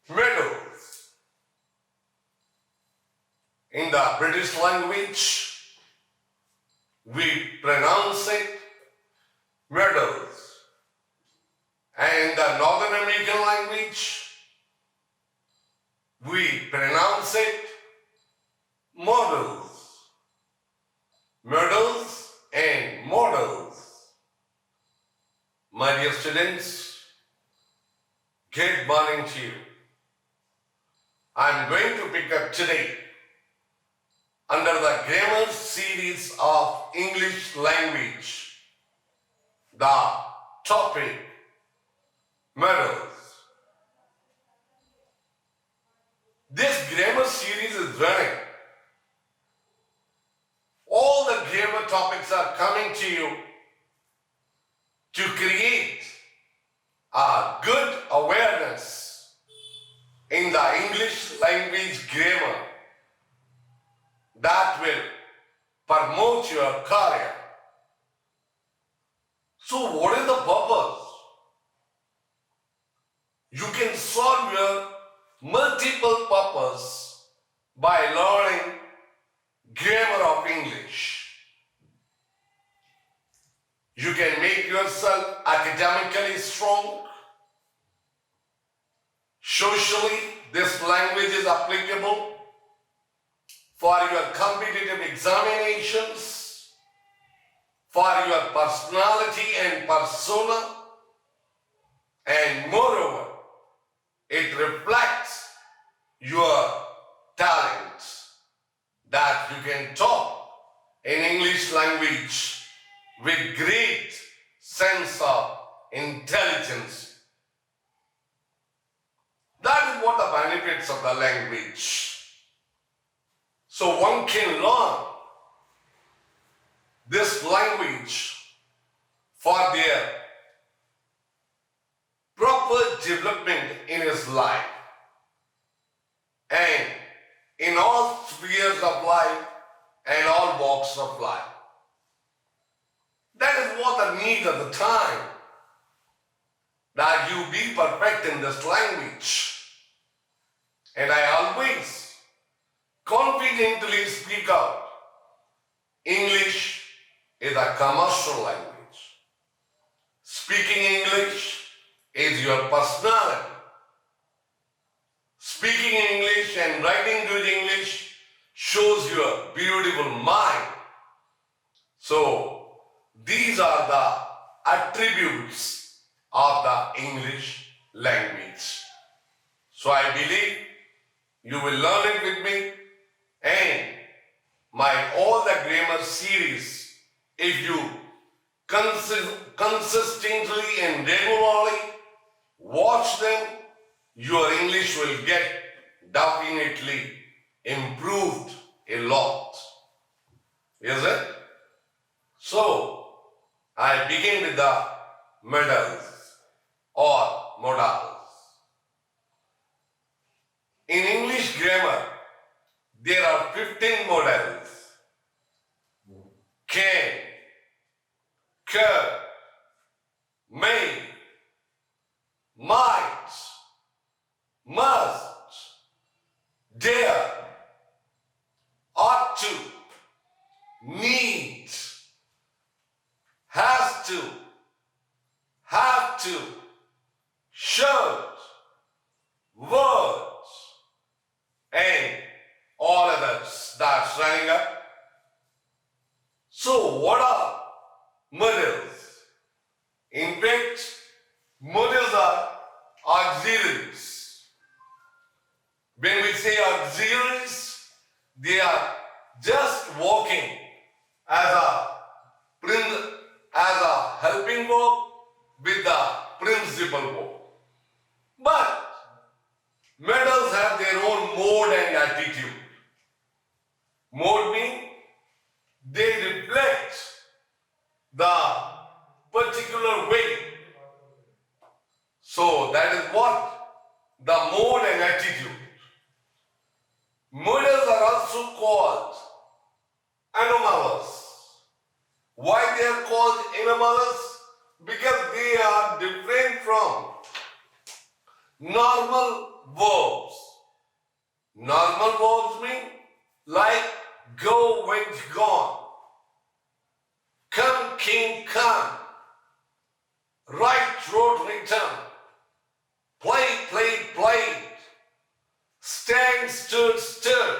Meadows. In the British language, we pronounce it meadows. And in the Northern American language, we pronounce it models. Meadows and models. My dear students, good morning to you. I'm going to pick up today under the grammar series of English language the topic meadows. This grammar series is running. All the grammar topics are coming to you to create a good awareness in the English language grammar that will promote your career. So what is the purpose? You can solve your multiple purpose by learning grammar of English. You can make yourself academically strong. Socially, this language is applicable for your competitive examinations, for your personality and persona, and moreover, it reflects your talents that you can talk in English language with great sense of intelligence. That is what the benefits of the language. So one can learn this language for their proper development in his life and in all spheres of life and all walks of life. That is what the need of the time, that you be perfect in this language. And I always confidently speak out. English is a commercial language. Speaking English is your personality. Speaking English and writing good English shows your beautiful mind. So these are the attributes of the English language. So I believe you will learn it with me, and my all the grammar series, if you consistently and regularly watch them, your English will get definitely improved a lot. Is it? So, I begin with the modals or modals. In English grammar, there are 15 modals. Can, could, may, might, must, dare, ought to, need, has to, have to, should, would, and all others that's running up. So what are modals? In fact, modals are auxiliaries. When we say auxiliaries, they are just working as a helping verb with the principal verb. But modals have their own mode and attitude. Mode means they reflect the particular way. So that is what the mode and attitude. Modals are also called anomalous. Why they are called anomalous? Because they are different from normal verbs. Normal verbs mean like go, went, gone. Come, came, come. Write, wrote, written. Play, played, played. Stand, stood, stood.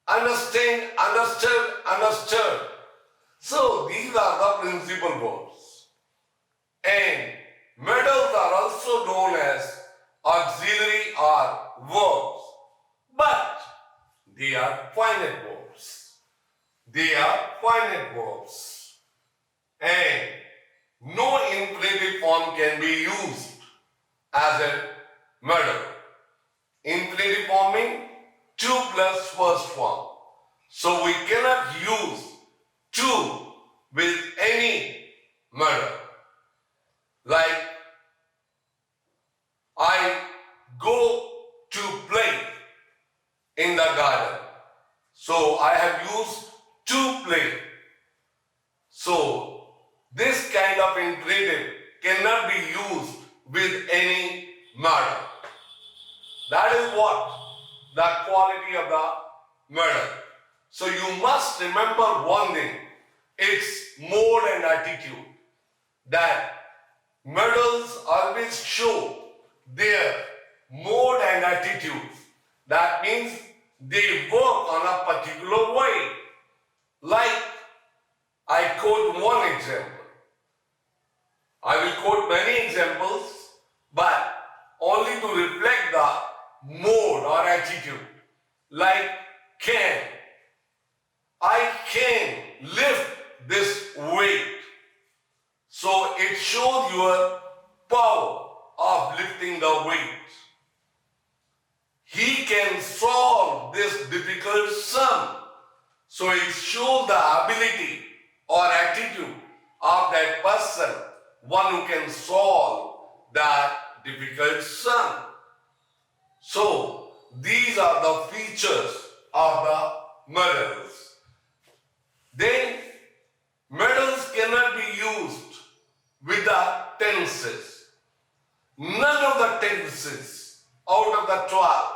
Understand, understood, understood. So these are the principal verbs. And medals are also known as auxiliary or verbs. But they are finite verbs. They are finite verbs. And no infinitive form can be used as a medal. Infinitive form means 2 plus first form. So we cannot use 2 with any medal. Like I go to play in the garden. So I have used to play. So this kind of infinitive cannot be used with any medal. That is what the quality of the medal. So you must remember one thing. It's mode and attitude. That medals always show their mode and attitude. That means they work on a particular way. Like I quote one example. I will quote many examples, but only to reflect the mode or attitude. Like can. I can lift this weight. So it shows your power of lifting the weight. He can solve this difficult sum. So it shows the ability or attitude of that person, one who can solve that difficult sum. So these are the features of the medals. Then medals cannot be used with the tenses. None of the tenses out of the 12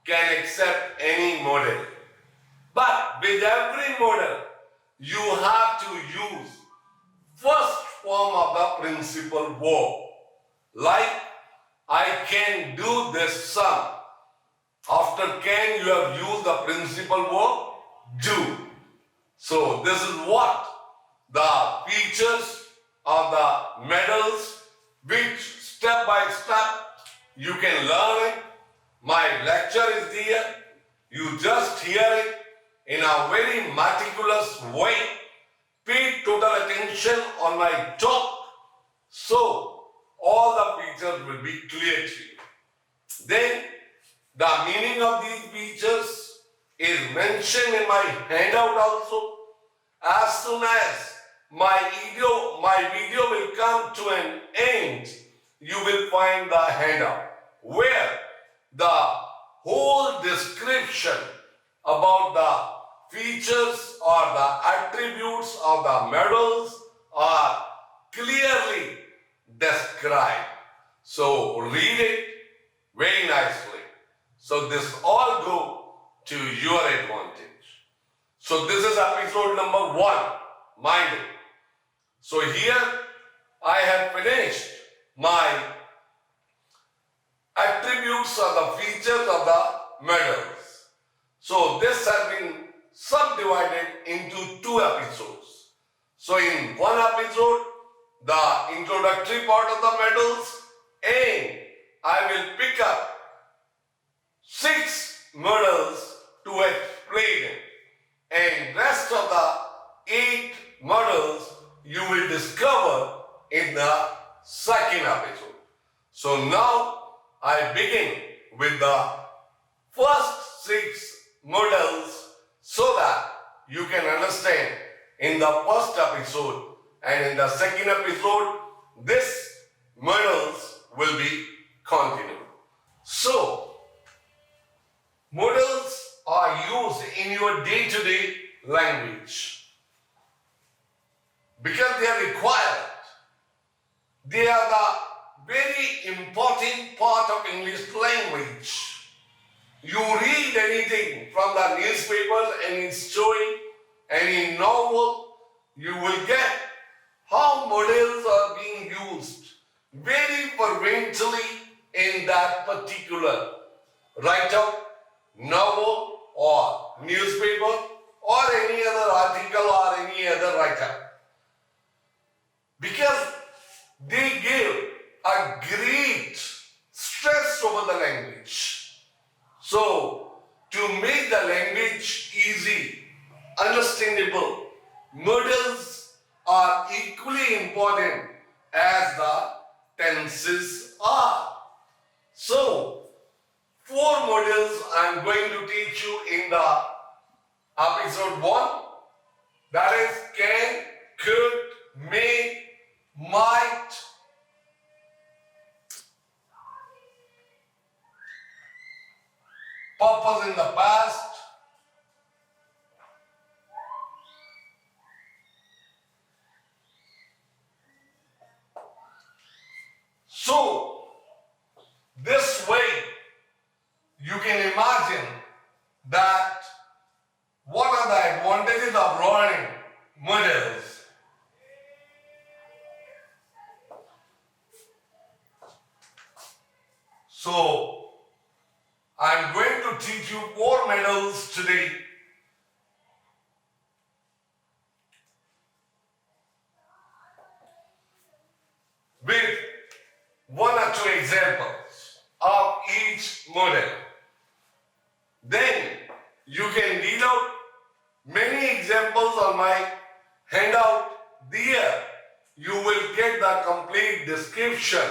can accept any model. But with every model, you have to use first form of the principal verb. Like, I can do this sum. After can, you have used the principal verb, do. So this is what the features of the medals, which step by step you can learn it. My lecture is here. You just hear it in a very meticulous way. Pay total attention on my talk. So all the features will be clear to you. Then the meaning of these features is mentioned in my handout also. As soon as my video will come to an end, you will find the handout where the whole description about the features or the attributes of the medals are clearly described. So read it very nicely. So this all go to your advantage. So this is episode number 1, mind it. So here I have finished my attributes or the features of the medals. So this has been subdivided into 2 episodes. So in one episode, the introductory part of the medals, and I will pick up 6 medals to explain it. And rest of the 8 medals you will discover in the second episode. So now I begin with the first 6 medals so that you can understand in the first episode, and in the second episode this medals will be continued. So modals are used in your day-to-day language because they are required. They are the very important part English language. You read anything from the newspaper, any story, any novel, you will get how models are being used very fervently in that particular write-up, novel, or newspaper, or any other article or any other write-up. Because they give a great stress over the language. So, to make the language easy, understandable, modals are equally important as the tenses are. So, 4 modals I am going to teach you in the episode 1. That is can, could, may, might. Purpose in the past. So, this way you can imagine that what are the advantages of learning models. So, I'm going to teach you 4 modals today. With 1 or 2 examples of each model. Then you can read out many examples on my handout. There you will get the complete description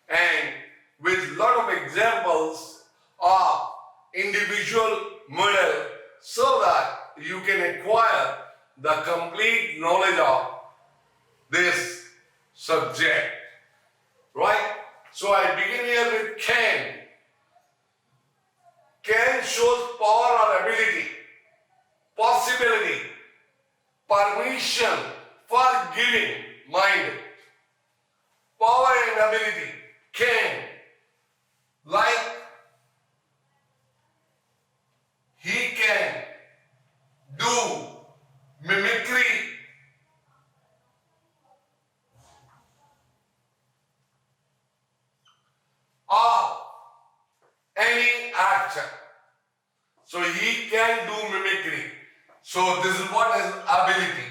and with lot of examples of individual model so that you can acquire the complete knowledge of this subject. Right? So I begin here with can. Can shows power or ability, possibility, permission for giving, mind. Power and ability, can. Like he can do mimicry. Or any actor. So he can do mimicry. So this is what is ability.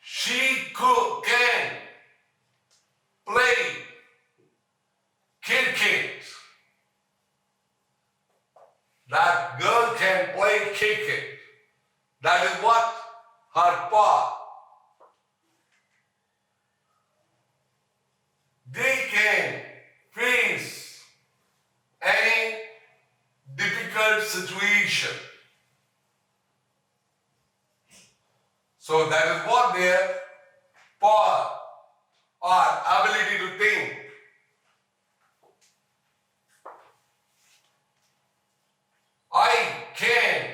She can play cricket. That girl can play cricket. That is what her part. They can face any difficult situation. So that is what their power or ability to think. I can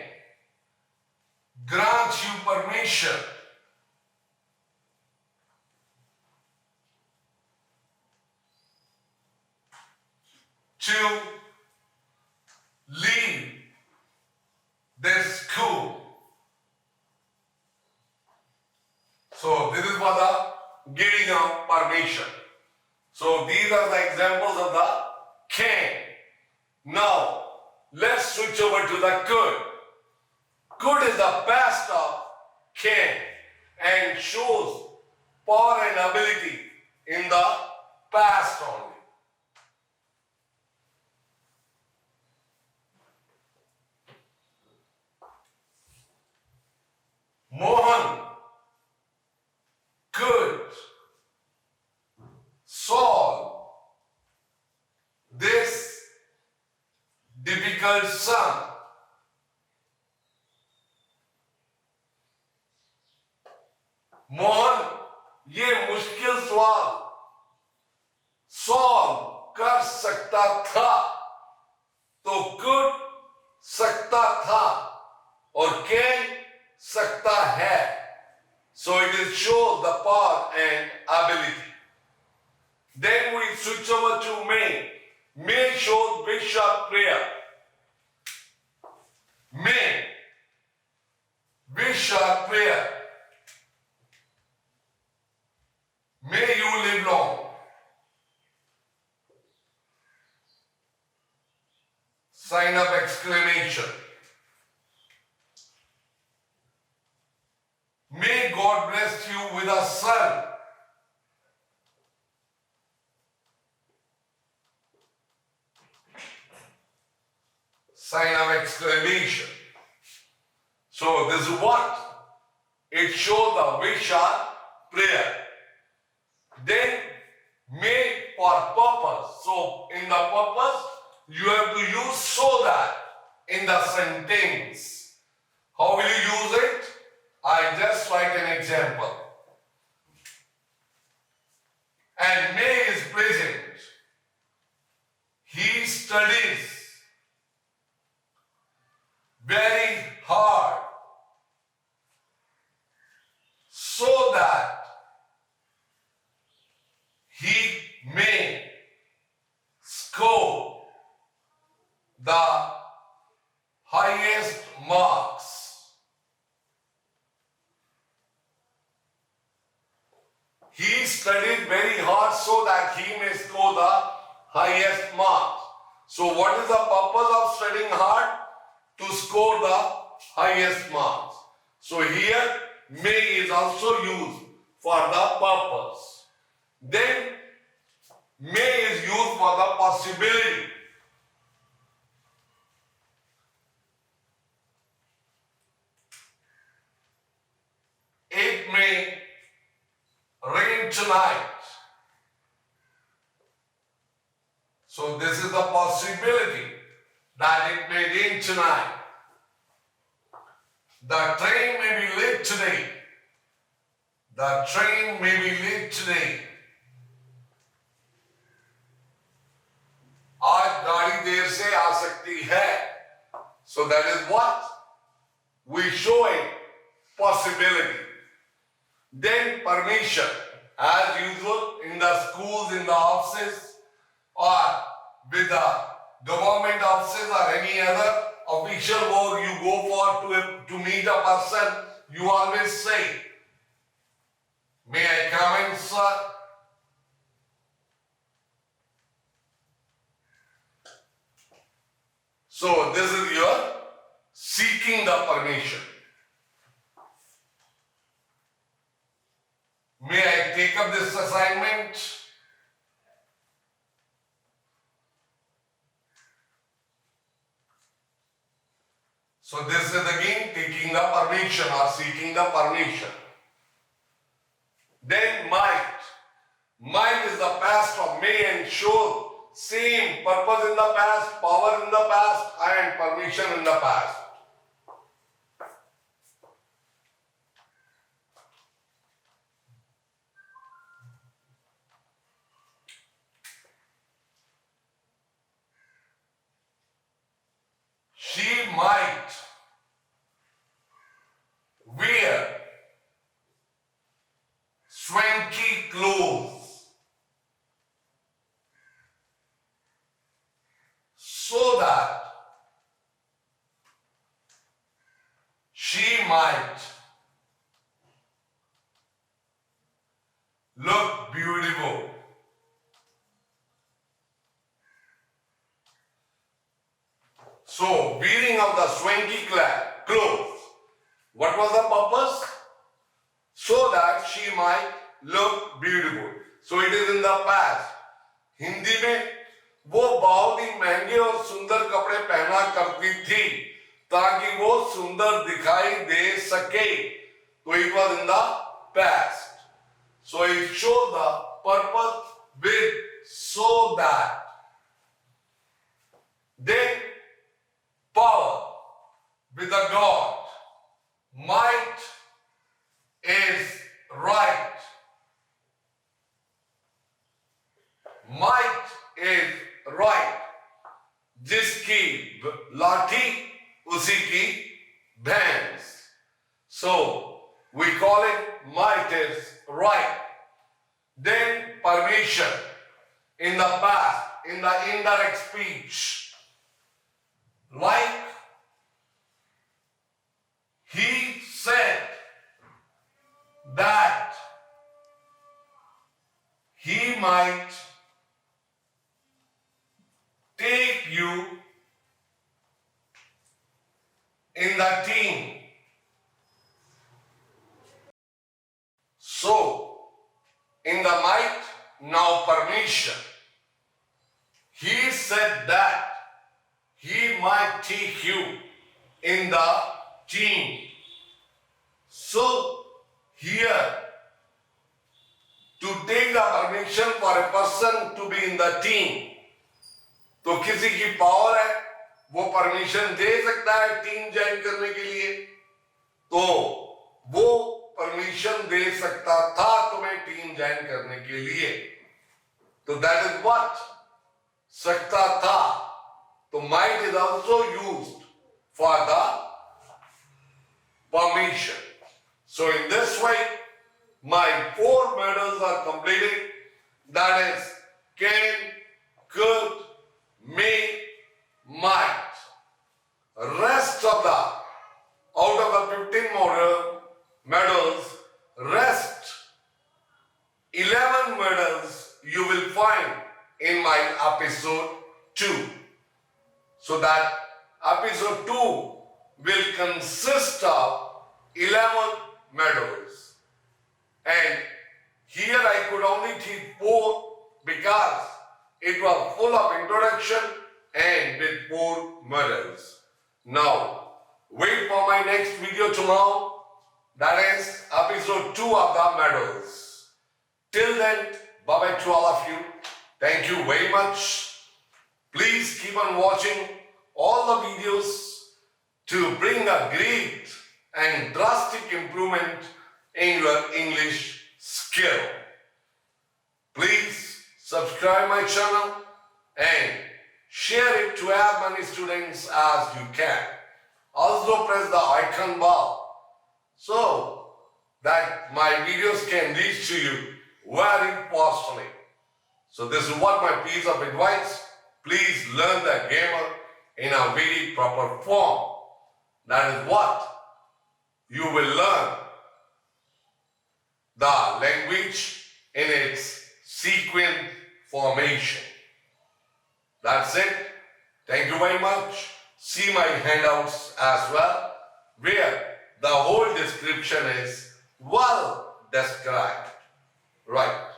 grant you permission to leave this school. So this is for the giving of permission. So these are the examples of the can. Now let's switch over to the could. Could is the past of can and shows power and ability in the past only. Mohan could solve this difficult sum. Mohan ये मुश्किल सवाल solve कर सकता था, तो could सकता था और can सकता है. So it is shows the power and ability. Then we switch over to May. May shows wish or prayer. May, wish or prayer. May you live long. Sign of exclamation. May God bless you with a son. Sign of exclamation. So this is what? It shows the wish or prayer. Then may for purpose. So in the purpose, you have to use so that in the sentence. How will you use it? I just write an example. And May is present. He studies very hard so that he may score the highest marks. He studied very hard so that he may score the highest marks. So what is the purpose of studying hard? To score the highest marks. So here may is also used for the purpose. Then may is used for the possibility. It may rain tonight. So this is the possibility that it may rain tonight. The train may be late today. The train may be late today. आज गाड़ी देर से आ सकती है. So that is what we show a possibility. Then permission, as usual in the schools, in the offices, or with the government offices or any other official work you go for to meet a person, you always say, may I come in, sir? So this is your seeking the permission. May I take up this assignment? So this is again taking the permission or seeking the permission. Then might. Might is the past of may and show. Same purpose in the past, power in the past, and permission in the past. She might wear swanky clothes so that she might look beautiful. So, wearing of the swanky clothes, what was the purpose? So that she might look beautiful. So it is in the past. Hindi में वो बहुत ही महंगे और सुंदर कपड़े पहना करती थी ताकि वो सुंदर दिखाई दे सके. तो it was in the past. So it shows the purpose with so that. Then power with a God. Might is right. Might is right. जिसकी लाठी उसी की भैंस. So we call it might is right. Then permission. in the past, in the indirect speech. Like he said that he might take you in the team. So, in the might, now permission. He said that he might take you in the team. So, here, to take the permission for a person to be in the team, तो किसी की power है, वो permission दे सकता है team join करने के लिए, तो वो परमिशन दे सकता था तुम्हें टीम ज्वाइन करने के लिए. तो दैट इज व्हाट, सकता था. तो might is also used for the permission. So in this way, my 4 medals are completed. That is can, could, may, might. Rest of the, out of the 15 medals, rest 11 medals you will find in my episode 2. So that episode 2 will consist of 11 medals. And here I could only teach 4 because it was full of introduction and with 4 medals. Now, wait for my next video tomorrow. That is episode 2 of the medals. Till then, bye-bye to all of you. Thank you very much. Please keep on watching all the videos to bring a great and drastic improvement in your English skill. Please subscribe my channel and share it to as many students as you can. Also press the icon bell so that my videos can reach to you very fastly. So this is what my piece of advice. Please learn the grammar in a very proper form. That is what you will learn the language in its sequence formation. That's it. Thank you very much. See my handouts as well, where the whole description is well described. Right.